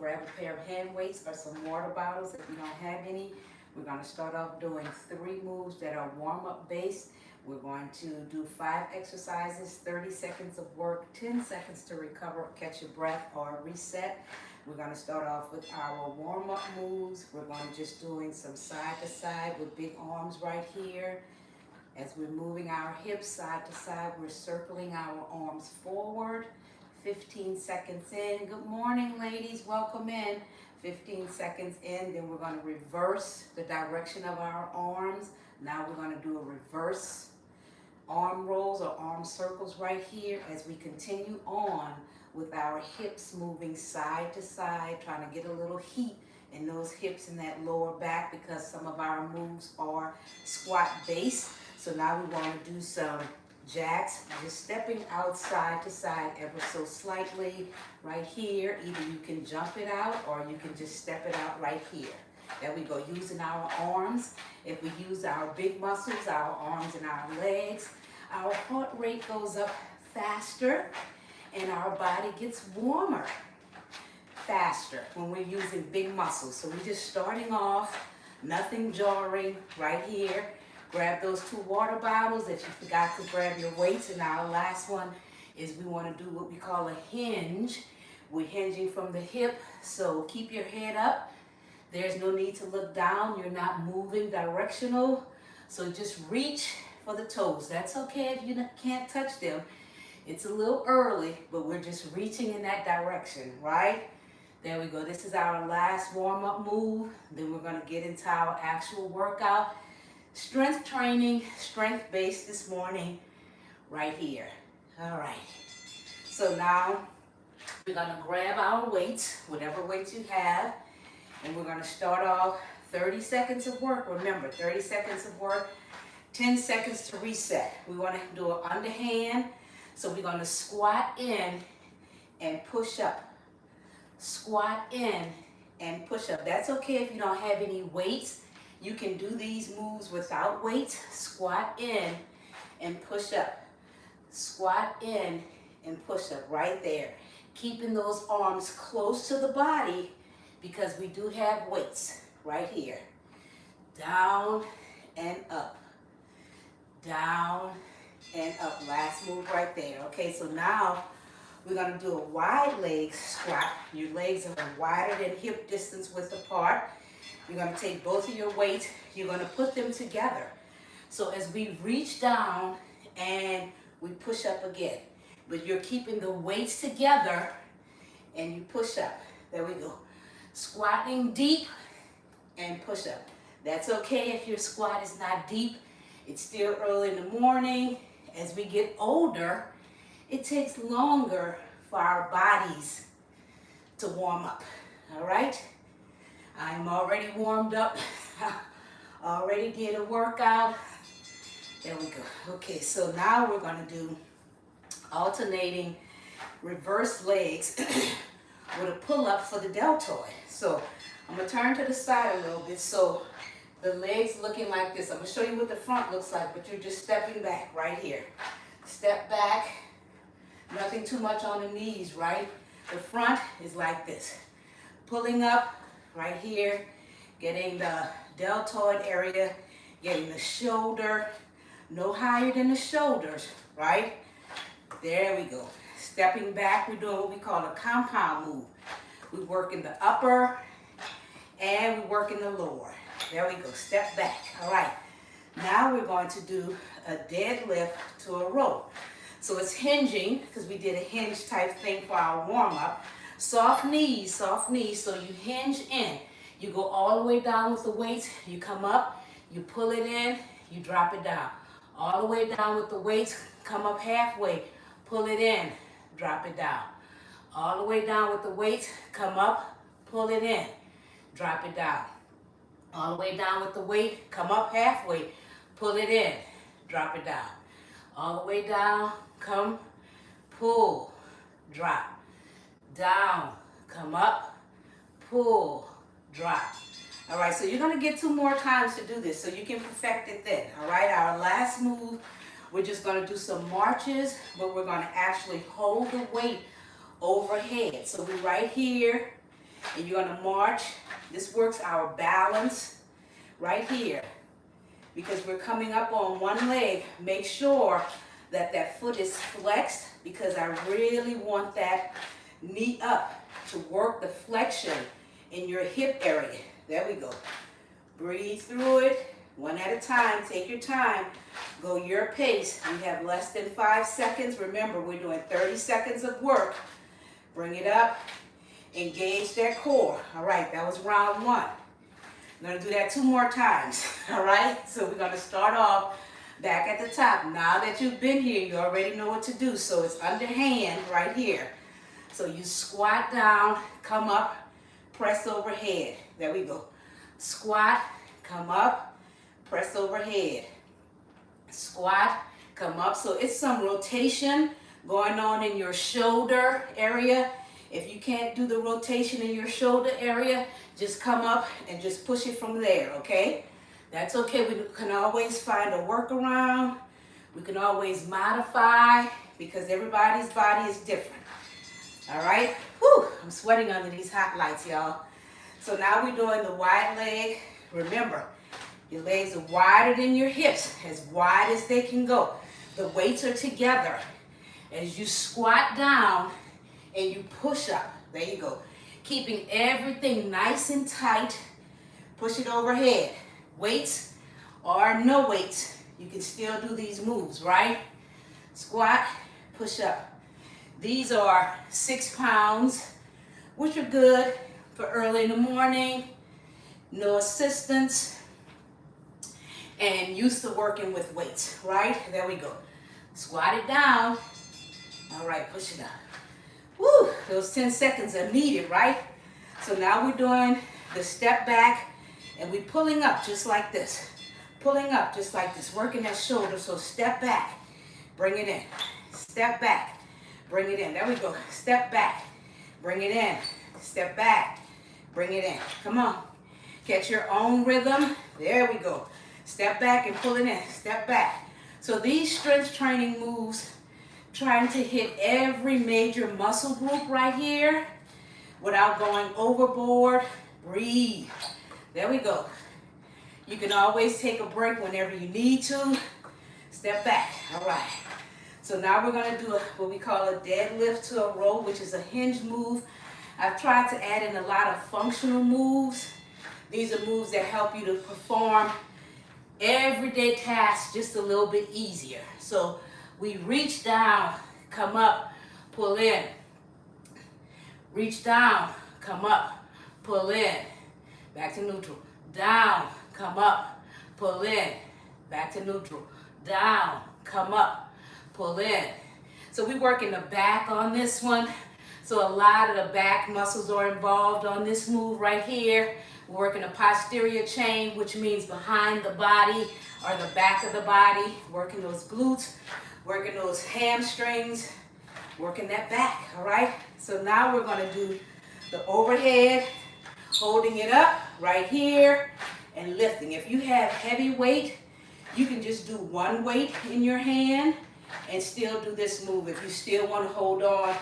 grab a pair of hand weights or some water bottles if you don't have any. We're going to start off doing 3 moves that are warm-up based. We're going to do 5 exercises, 30 seconds of work, 10 seconds to recover, catch your breath, or reset. We're going to start off with our warm-up moves. We're going to just doing some side to side with big arms right here. As we're moving our hips side to side, we're circling our arms forward. 15 seconds in. Good morning, ladies. Welcome in. 15 seconds in, then we're going to reverse the direction of our arms. Now we're going to do a reverse arm rolls or arm circles right here as we continue on with our hips moving side to side, trying to get a little heat in those hips and that lower back because some of our moves are squat based. So now we want to do some jacks, just stepping out side to side ever so slightly right here. Either you can jump it out or you can just step it out right here. There we go, using our arms. If we use our big muscles, our arms and our legs, our heart rate goes up faster and our body gets warmer faster when we're using big muscles. So we're just starting off, nothing jarring right here. Grab those 2 water bottles if you forgot to grab your weights. And our last one is we want to do what we call a hinge. We're hinging from the hip, so keep your head up. There's no need to look down. You're not moving directional. So just reach for the toes. That's okay if you can't touch them. It's a little early, but we're just reaching in that direction, right? There we go. This is our last warm-up move. Then we're going to get into our actual workout. Strength training, strength-based this morning, right here. All right. So now we're going to grab our weights, whatever weights you have, and we're going to start off 30 seconds of work. Remember, 30 seconds of work, 10 seconds to reset. We want to do an underhand, so we're going to squat in and push up. Squat in and push up. That's okay if you don't have any weights. You can do these moves without weights. Squat in and push up. Squat in and push up right there. Keeping those arms close to the body because we do have weights right here. Down and up. Down and up. Last move right there. Okay, so now we're going to do a wide leg squat. Your legs are wider than hip distance width apart. You're going to take both of your weights, you're going to put them together. So as we reach down and we push up again, but you're keeping the weights together and you push up. There we go. Squatting deep and push up. That's okay if your squat is not deep. It's still early in the morning. As we get older, it takes longer for our bodies to warm up. All right? I'm already warmed up. Already did a workout. There we go. Okay, so now we're going to do alternating reverse legs with a pull-up for the deltoid. So I'm going to turn to the side a little bit so the legs looking like this. I'm going to show you what the front looks like, but you're just stepping back right here. Step back. Nothing too much on the knees, right? The front is like this. Pulling up right here, getting the deltoid area, getting the shoulder, no higher than the shoulders, right? There we go. Stepping back, we're doing what we call a compound move. We work in the upper and we work in the lower. There we go, step back. All right, now we're going to do a deadlift to a row. So it's hinging, because we did a hinge type thing for our warm-up. Soft knees, so you hinge in. You go all the way down with the weights, you come up, you pull it in, you drop it down. All the way down with the weights, come up halfway, pull it in, drop it down. All the way down with the weights, come up, pull it in, drop it down. All the way down with the weight, come up halfway, pull it in, drop it down. All the way down, come, pull, drop. Down, come up, pull, drop. All right, so you're going to get 2 more times to do this so you can perfect it then. All right, our last move, we're just going to do some marches, but we're going to actually hold the weight overhead. So we're right here, And you're gonna march. This works our balance right here. Because we're coming up on one leg, make sure that that foot is flexed, because I really want that knee up to work the flexion in your hip area. There we go. Breathe through it, one at a time. Take your time. Go your pace. We have less than 5 seconds. Remember, we're doing 30 seconds of work. Bring it up. Engage that core. All right, that was round 1. I'm going to do that 2 more times. All right, so we're going to start off back at the top. Now that you've been here, you already know what to do. So it's underhand right here. So you squat down, come up, press overhead. There we go. Squat, come up, press overhead. Squat, come up. So it's some rotation going on in your shoulder area. If you can't do the rotation in your shoulder area, just come up and just push it from there, okay? That's okay. We can always find a workaround. We can always modify, because everybody's body is different. All right? Whew, I'm sweating under these hot lights, y'all. So now we're doing the wide leg. Remember, your legs are wider than your hips, as wide as they can go. The weights are together. As you squat down and you push up, there you go. Keeping everything nice and tight. Push it overhead. Weights or no weights, you can still do these moves, right? Squat, push up. These are 6 pounds, which are good for early in the morning, no assistance, and used to working with weights, right? There we go. Squat it down. All right, push it up. Woo, those 10 seconds are needed, right? So now we're doing the step back, and we're pulling up just like this. Pulling up just like this, working that shoulder. So step back, bring it in. Step back, bring it in. There we go. Step back, bring it in. Step back, bring it in. Come on. Catch your own rhythm. There we go. Step back and pull it in. Step back. So these strength training moves, trying to hit every major muscle group right here without going overboard. Breathe. There we go. You can always take a break whenever you need to. Step back. All right. So now we're going to do what we call a deadlift to a row, which is a hinge move. I've tried to add in a lot of functional moves. These are moves that help you to perform everyday tasks just a little bit easier. So we reach down, come up, pull in. Reach down, come up, pull in. Back to neutral. Down, come up, pull in. Back to neutral. Down, come up, pull in. So we work in the back on this one. So a lot of the back muscles are involved on this move right here. We're working the posterior chain, which means behind the body or the back of the body. Working those glutes, working those hamstrings, working that back, all right? So now we're gonna do the overhead, holding it up right here and lifting. If you have heavy weight, you can just do one weight in your hand and still do this move. If you still want to hold on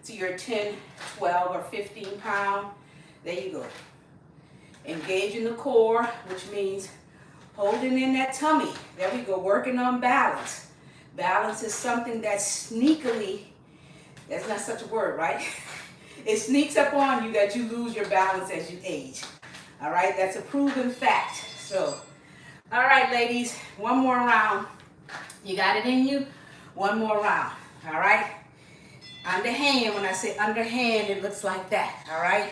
to your 10, 12, or 15 pound, there you go. Engaging the core, which means holding in that tummy. There we go, working on balance. Balance is something that sneakily, that's not such a word, right? It sneaks up on you that you lose your balance as you age. All right, that's a proven fact. So, all right, ladies, one more round. You got it in you? One more round, all right? Underhand, when I say underhand, it looks like that, all right?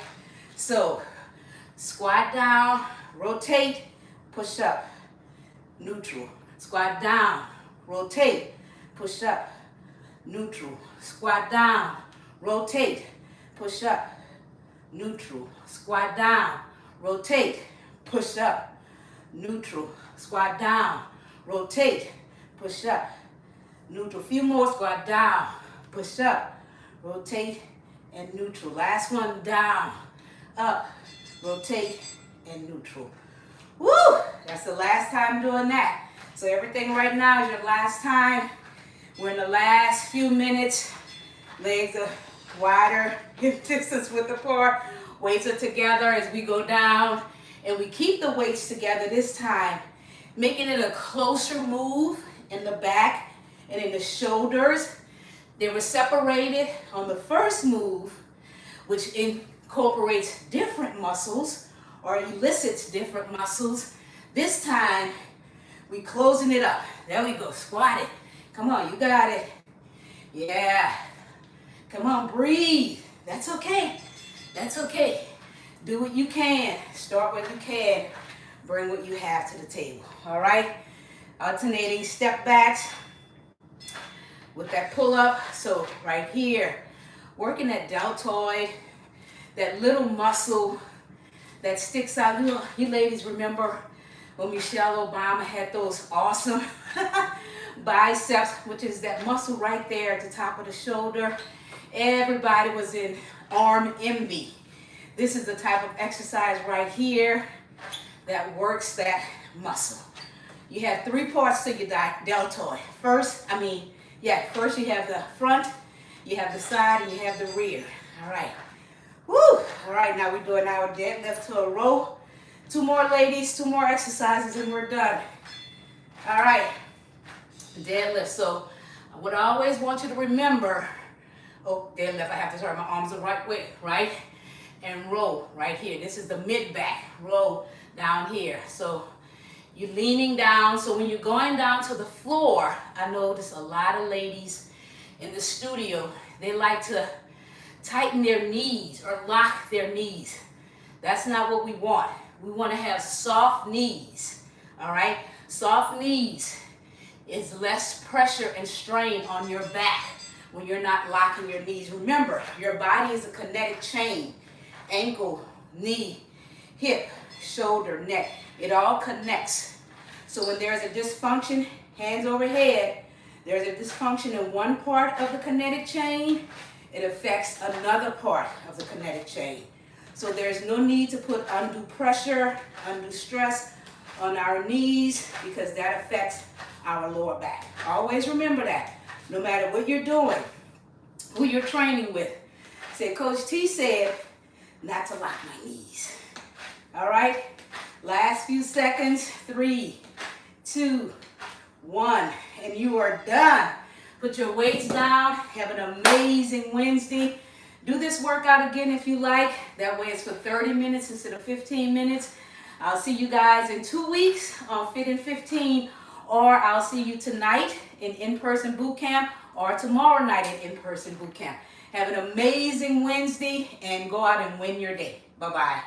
So, squat down, rotate, push up, neutral. Squat down, rotate, push up, neutral. Squat down, rotate, push up, neutral. Squat down, rotate, push up, neutral. Squat down, rotate, push up, neutral. Few more, squat down, push up, rotate, and neutral. Last one, down, up, rotate, and neutral. Woo! That's the last time doing that. So everything right now is your last time. We're in the last few minutes. Legs are wider, hip distance width apart. Weights are together as we go down, and we keep the weights together this time, making it a closer move in the back and in the shoulders. They were separated on the first move, which incorporates different muscles or elicits different muscles. This time, we closing it up. There we go, squat it. Come on, you got it. Yeah. Come on, breathe. That's okay. That's okay. Do what you can. Start what you can. Bring what you have to the table. All right? Alternating step backs with that pull up. So right here, working that deltoid, that little muscle that sticks out. You ladies remember when Michelle Obama had those awesome biceps, which is that muscle right there at the top of the shoulder. Everybody was in arm envy. This is the type of exercise right here that works that muscle. You have three parts to your deltoid. First you have the front, you have the side, and you have the rear. All right. Woo! All right, now we're doing our deadlift to a row. 2 more ladies, 2 more exercises, and we're done. All right, deadlift. So what I always want you to remember, deadlift, I have to turn my arms the right way, right? And roll right here. This is the mid-back, roll down here. So you're leaning down. So when you're going down to the floor, I notice a lot of ladies in the studio, they like to tighten their knees or lock their knees. That's not what we want. We want to have soft knees, all right? Soft knees is less pressure and strain on your back when you're not locking your knees. Remember, your body is a kinetic chain. Ankle, knee, hip, shoulder, neck. It all connects. So when there's a dysfunction, hands over head, there's a dysfunction in one part of the kinetic chain, it affects another part of the kinetic chain. So there's no need to put undue pressure, undue stress on our knees because that affects our lower back. Always remember that. No matter what you're doing, who you're training with. Say, Coach T said not to lock my knees. All right? Last few seconds. 3, 2, 1. And you are done. Put your weights down. Have an amazing Wednesday. Do this workout again if you like. That way it's for 30 minutes instead of 15 minutes. I'll see you guys in 2 weeks on Fit in 15, or I'll see you tonight in-person boot camp, or tomorrow night in-person boot camp. Have an amazing Wednesday and go out and win your day. Bye-bye.